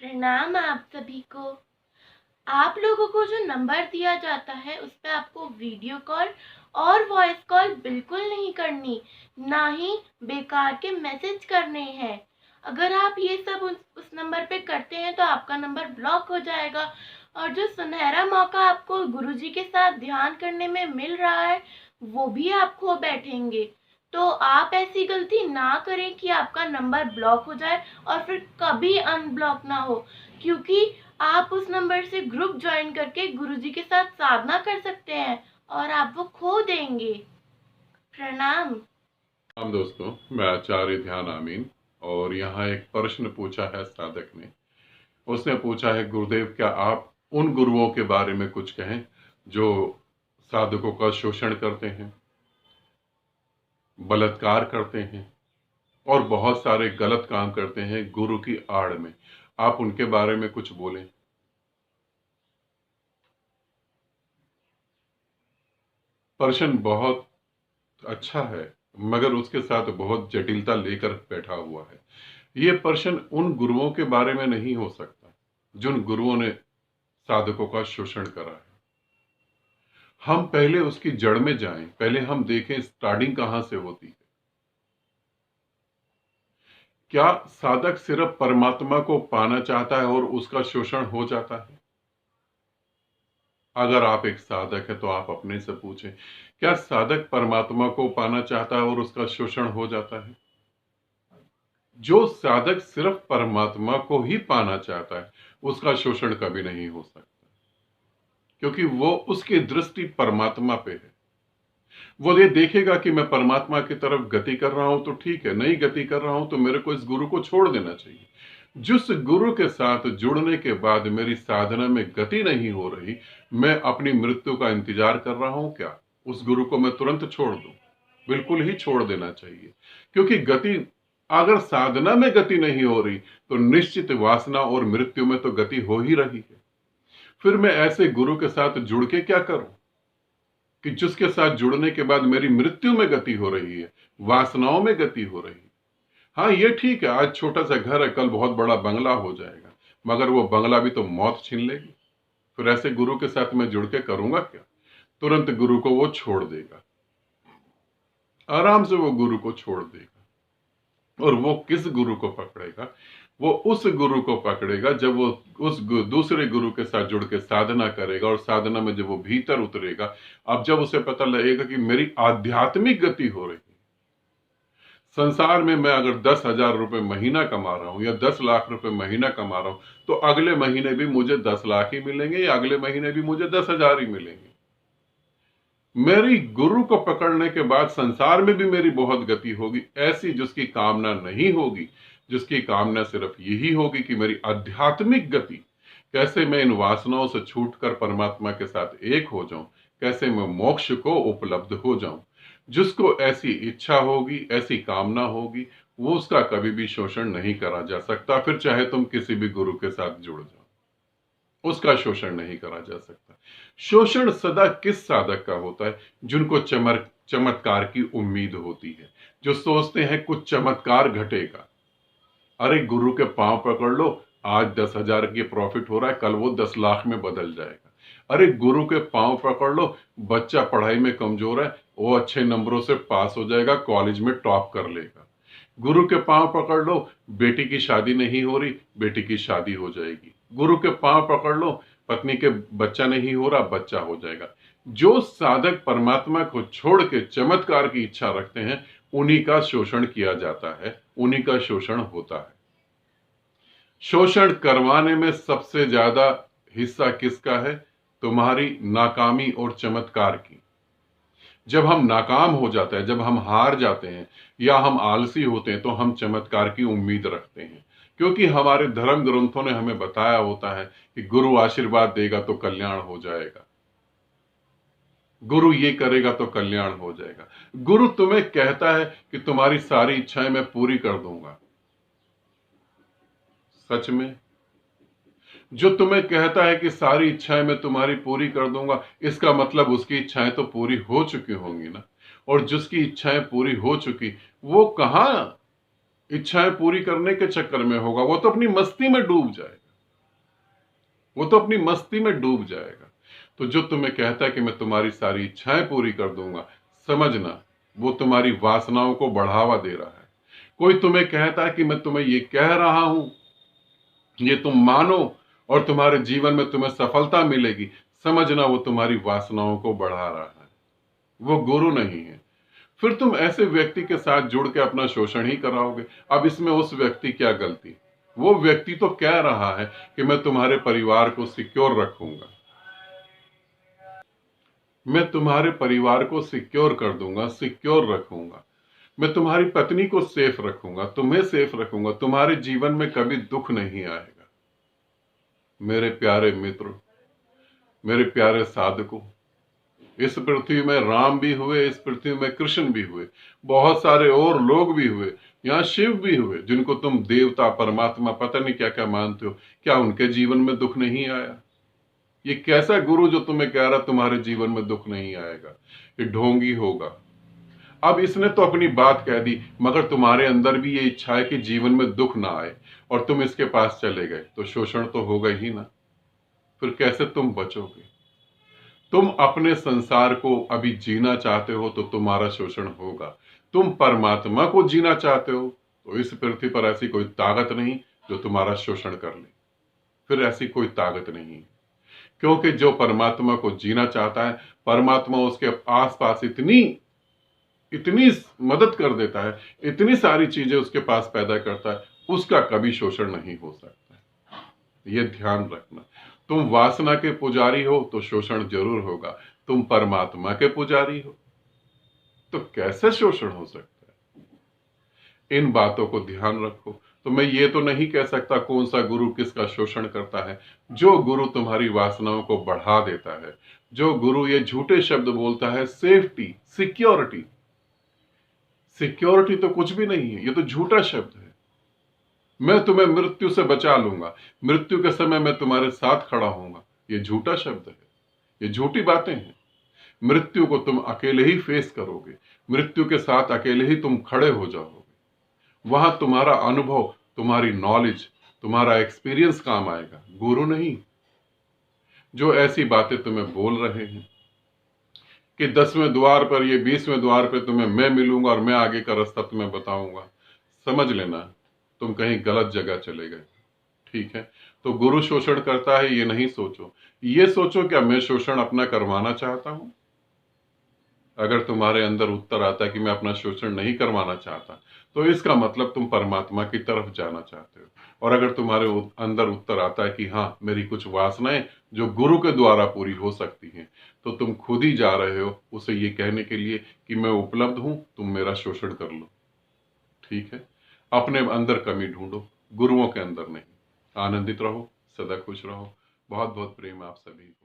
प्रणाम आप सभी को। आप लोगों को जो नंबर दिया जाता है उस पे आपको वीडियो कॉल और वॉइस कॉल बिल्कुल नहीं करनी, ना ही बेकार के मैसेज करने हैं। अगर आप ये सब उस नंबर पे करते हैं तो आपका नंबर ब्लॉक हो जाएगा और जो सुनहरा मौका आपको गुरुजी के साथ ध्यान करने में मिल रहा है वो भी आप खो बैठेंगे। तो आप ऐसी गलती ना करें कि आपका नंबर ब्लॉक हो जाए और फिर कभी अनब्लॉक ना हो, क्योंकि आप उस नंबर से ग्रुप ज्वाइन करके गुरुजी के साथ साधना कर सकते हैं और आप वो खो देंगे। प्रणाम। हम दोस्तों, मैं आचार्य ध्यान आमीन। और यहाँ एक प्रश्न पूछा है साधक ने। उसने पूछा है, गुरुदेव क्या आप उन गुरुओं के बारे में कुछ कहें जो साधकों का शोषण करते हैं, बलात्कार करते हैं और बहुत सारे गलत काम करते हैं गुरु की आड़ में। आप उनके बारे में कुछ बोलें। प्रश्न बहुत अच्छा है, मगर उसके साथ बहुत जटिलता लेकर बैठा हुआ है। यह प्रश्न उन गुरुओं के बारे में नहीं हो सकता जिन गुरुओं ने साधकों का शोषण करा है। हम पहले उसकी जड़ में जाएं, पहले हम देखें स्टार्टिंग कहां से होती है। क्या साधक सिर्फ परमात्मा को पाना चाहता है और उसका शोषण हो जाता है? अगर आप एक साधक है तो आप अपने से पूछें, क्या साधक परमात्मा को पाना चाहता है और उसका शोषण हो जाता है? जो साधक सिर्फ परमात्मा को ही पाना चाहता है उसका शोषण कभी नहीं हो सकता, क्योंकि वो उसकी दृष्टि परमात्मा पे है। वो ये देखेगा कि मैं परमात्मा की तरफ गति कर रहा हूं तो ठीक है, नहीं गति कर रहा हूं तो मेरे को इस गुरु को छोड़ देना चाहिए। जिस गुरु के साथ जुड़ने के बाद मेरी साधना में गति नहीं हो रही, मैं अपनी मृत्यु का इंतजार कर रहा हूं क्या उस गुरु को मैं तुरंत छोड़ दूं? बिल्कुल ही छोड़ देना चाहिए, क्योंकि गति, अगर साधना में गति नहीं हो रही तो निश्चित वासना और मृत्यु में तो गति हो ही रही है। फिर मैं ऐसे गुरु के साथ जुड़ के क्या करूं कि जिसके साथ जुड़ने के बाद मेरी मृत्यु में गति हो रही है, वासनाओं में गति हो रही है। हाँ, ये ठीक है, आज छोटा सा घर है, कल बहुत बड़ा बंगला हो जाएगा, मगर वो बंगला भी तो मौत छीन लेगी। फिर ऐसे गुरु के साथ मैं जुड़ के करूंगा क्या? तुरंत गुरु को वो छोड़ देगा, आराम से वो गुरु को छोड़ देगा। और वो किस गुरु को पकड़ेगा? वो उस गुरु को पकड़ेगा जब वो उस दूसरे गुरु के साथ जुड़ के साधना करेगा, और साधना में जब वो भीतर उतरेगा, अब जब उसे पता लगेगा कि मेरी आध्यात्मिक गति हो रही है, संसार में मैं अगर 10,000 रुपए महीना कमा रहा हूं या 10 लाख रुपए महीना कमा रहा हूं, तो अगले महीने भी मुझे 10 लाख ही मिलेंगे या अगले महीने भी मुझे 10,000 ही मिलेंगे। मेरी गुरु को पकड़ने के बाद संसार में भी मेरी बहुत गति होगी, ऐसी जिसकी कामना नहीं होगी, जिसकी कामना सिर्फ यही होगी कि मेरी आध्यात्मिक गति, कैसे मैं इन वासनाओं से छूटकर परमात्मा के साथ एक हो जाऊं, कैसे मैं मोक्ष को उपलब्ध हो जाऊं। जिसको ऐसी इच्छा होगी, ऐसी कामना होगी, वो उसका कभी भी शोषण नहीं करा जा सकता। फिर चाहे तुम किसी भी गुरु के साथ जुड़ जाओ, उसका शोषण नहीं करा जा सकता। शोषण सदा किस साधक का होता है? जिनको चमत्कार की उम्मीद होती है, जो सोचते हैं कुछ चमत्कार घटेगा। अरे गुरु के पांव पकड़ लो, आज 10,000 की प्रॉफिट हो रहा है, कल वो 10 लाख में बदल जाएगा। अरे गुरु के पांव पकड़ लो, बच्चा पढ़ाई में कमजोर है, वो अच्छे नंबरों से पास हो जाएगा, कॉलेज में टॉप कर लेगा। गुरु के पांव पकड़ लो, बेटी की शादी नहीं हो रही, बेटी की शादी हो जाएगी। गुरु के पांव पकड़ लो, पत्नी के बच्चा नहीं हो रहा, बच्चा हो जाएगा। जो साधक परमात्मा को छोड़ के चमत्कार की इच्छा रखते हैं, उन्हीं का शोषण किया जाता है, उन्हीं का शोषण होता है। शोषण करवाने में सबसे ज्यादा हिस्सा किसका है? तुम्हारी नाकामी और चमत्कार की। जब हम नाकाम हो जाते हैं, जब हम हार जाते हैं या हम आलसी होते हैं, तो हम चमत्कार की उम्मीद रखते हैं, क्योंकि हमारे धर्म ग्रंथों ने हमें बताया होता है कि गुरु आशीर्वाद देगा तो कल्याण हो जाएगा, गुरु ये करेगा तो कल्याण हो जाएगा। गुरु तुम्हें कहता है कि तुम्हारी सारी इच्छाएं मैं पूरी कर दूंगा। सच में? जो तुम्हें कहता है कि सारी इच्छाएं मैं तुम्हारी पूरी कर दूंगा, इसका मतलब उसकी इच्छाएं तो पूरी हो चुकी होंगी ना। और जिसकी इच्छाएं पूरी हो चुकी, वो कहां इच्छाएं पूरी करने के चक्कर में होगा, वो तो अपनी मस्ती में डूब जाएगा। वो तो अपनी मस्ती में डूब जाएगा। तो जो तुम्हें कहता है कि मैं तुम्हारी सारी इच्छाएं पूरी कर दूंगा, समझना वो तुम्हारी वासनाओं को बढ़ावा दे रहा है। कोई तुम्हें कहता है कि मैं तुम्हें ये कह रहा हूं, ये तुम मानो और तुम्हारे जीवन में तुम्हें सफलता मिलेगी, समझना वो तुम्हारी वासनाओं को बढ़ा रहा है, वो गुरु नहीं है। फिर तुम ऐसे व्यक्ति के साथ जुड़ के अपना शोषण ही कराओगे। अब इसमें उस व्यक्ति क्या गलती? वो व्यक्ति तो कह रहा है कि मैं तुम्हारे परिवार को सिक्योर रखूंगा, मैं तुम्हारे परिवार को सिक्योर कर दूंगा, सिक्योर रखूंगा, मैं तुम्हारी पत्नी को सेफ रखूंगा, तुम्हें सेफ रखूंगा, तुम्हारे जीवन में कभी दुख नहीं आएगा। मेरे प्यारे मित्रों, मेरे प्यारे साधकों, इस पृथ्वी में राम भी हुए, इस पृथ्वी में कृष्ण भी हुए, बहुत सारे और लोग भी हुए, यहाँ शिव भी हुए, जिनको तुम देवता परमात्मा पता नहीं क्या क्या मानते हो। क्या उनके जीवन में दुख नहीं आया? ये कैसा गुरु जो तुम्हें कह रहा तुम्हारे जीवन में दुख नहीं आएगा? ये ढोंगी होगा। अब इसने तो अपनी बात कह दी, मगर तुम्हारे अंदर भी ये इच्छा है कि जीवन में दुख ना आए और तुम इसके पास चले गए, तो शोषण तो होगा ही ना। फिर कैसे तुम बचोगे? तुम अपने संसार को अभी जीना चाहते हो तो तुम्हारा शोषण होगा। तुम परमात्मा को जीना चाहते हो तो इस पृथ्वी पर ऐसी कोई ताकत नहीं जो तुम्हारा शोषण कर ले। फिर ऐसी कोई ताकत नहीं है, क्योंकि जो परमात्मा को जीना चाहता है, परमात्मा उसके आसपास इतनी इतनी मदद कर देता है, इतनी सारी चीजें उसके पास पैदा करता है, उसका कभी शोषण नहीं हो सकता। ये ध्यान रखना। तुम वासना के पुजारी हो तो शोषण जरूर होगा, तुम परमात्मा के पुजारी हो तो कैसे शोषण हो सकता है? इन बातों को ध्यान रखो। तो मैं ये तो नहीं कह सकता कौन सा गुरु किसका शोषण करता है। जो गुरु तुम्हारी वासनाओं को बढ़ा देता है, जो गुरु ये झूठे शब्द बोलता है, सेफ्टी, सिक्योरिटी, सिक्योरिटी तो कुछ भी नहीं है, ये तो झूठा शब्द है। मैं तुम्हें मृत्यु से बचा लूंगा, मृत्यु के समय मैं तुम्हारे साथ खड़ा होऊंगा, ये झूठा शब्द है, ये झूठी बातें हैं। मृत्यु को तुम अकेले ही फेस करोगे, मृत्यु के साथ अकेले ही तुम खड़े हो जाओगे। वहां तुम्हारा अनुभव, तुम्हारी नॉलेज, तुम्हारा एक्सपीरियंस काम आएगा, गुरु नहीं। जो ऐसी बातें तुम्हें बोल रहे हैं कि 10वें द्वार पर, ये 20वें द्वार पर तुम्हें मैं मिलूंगा और मैं आगे का रास्ता तुम्हें बताऊंगा, समझ लेना तुम कहीं गलत जगह चले गए। ठीक है? तो गुरु शोषण करता है ये नहीं सोचो, ये सोचो क्या मैं शोषण अपना करवाना चाहता हूं? अगर तुम्हारे अंदर उत्तर आता है कि मैं अपना शोषण नहीं करवाना चाहता, तो इसका मतलब तुम परमात्मा की तरफ जाना चाहते हो। और अगर तुम्हारे अंदर उत्तर आता है कि हाँ मेरी कुछ वासनाएं जो गुरु के द्वारा पूरी हो सकती हैं, तो तुम खुद ही जा रहे हो उसे ये कहने के लिए कि मैं उपलब्ध हूं, तुम मेरा शोषण कर लो। ठीक है? अपने अंदर कमी ढूंढो, गुरुओं के अंदर नहीं। आनंदित रहो, सदा खुश रहो। बहुत बहुत प्रेम आप सभी को।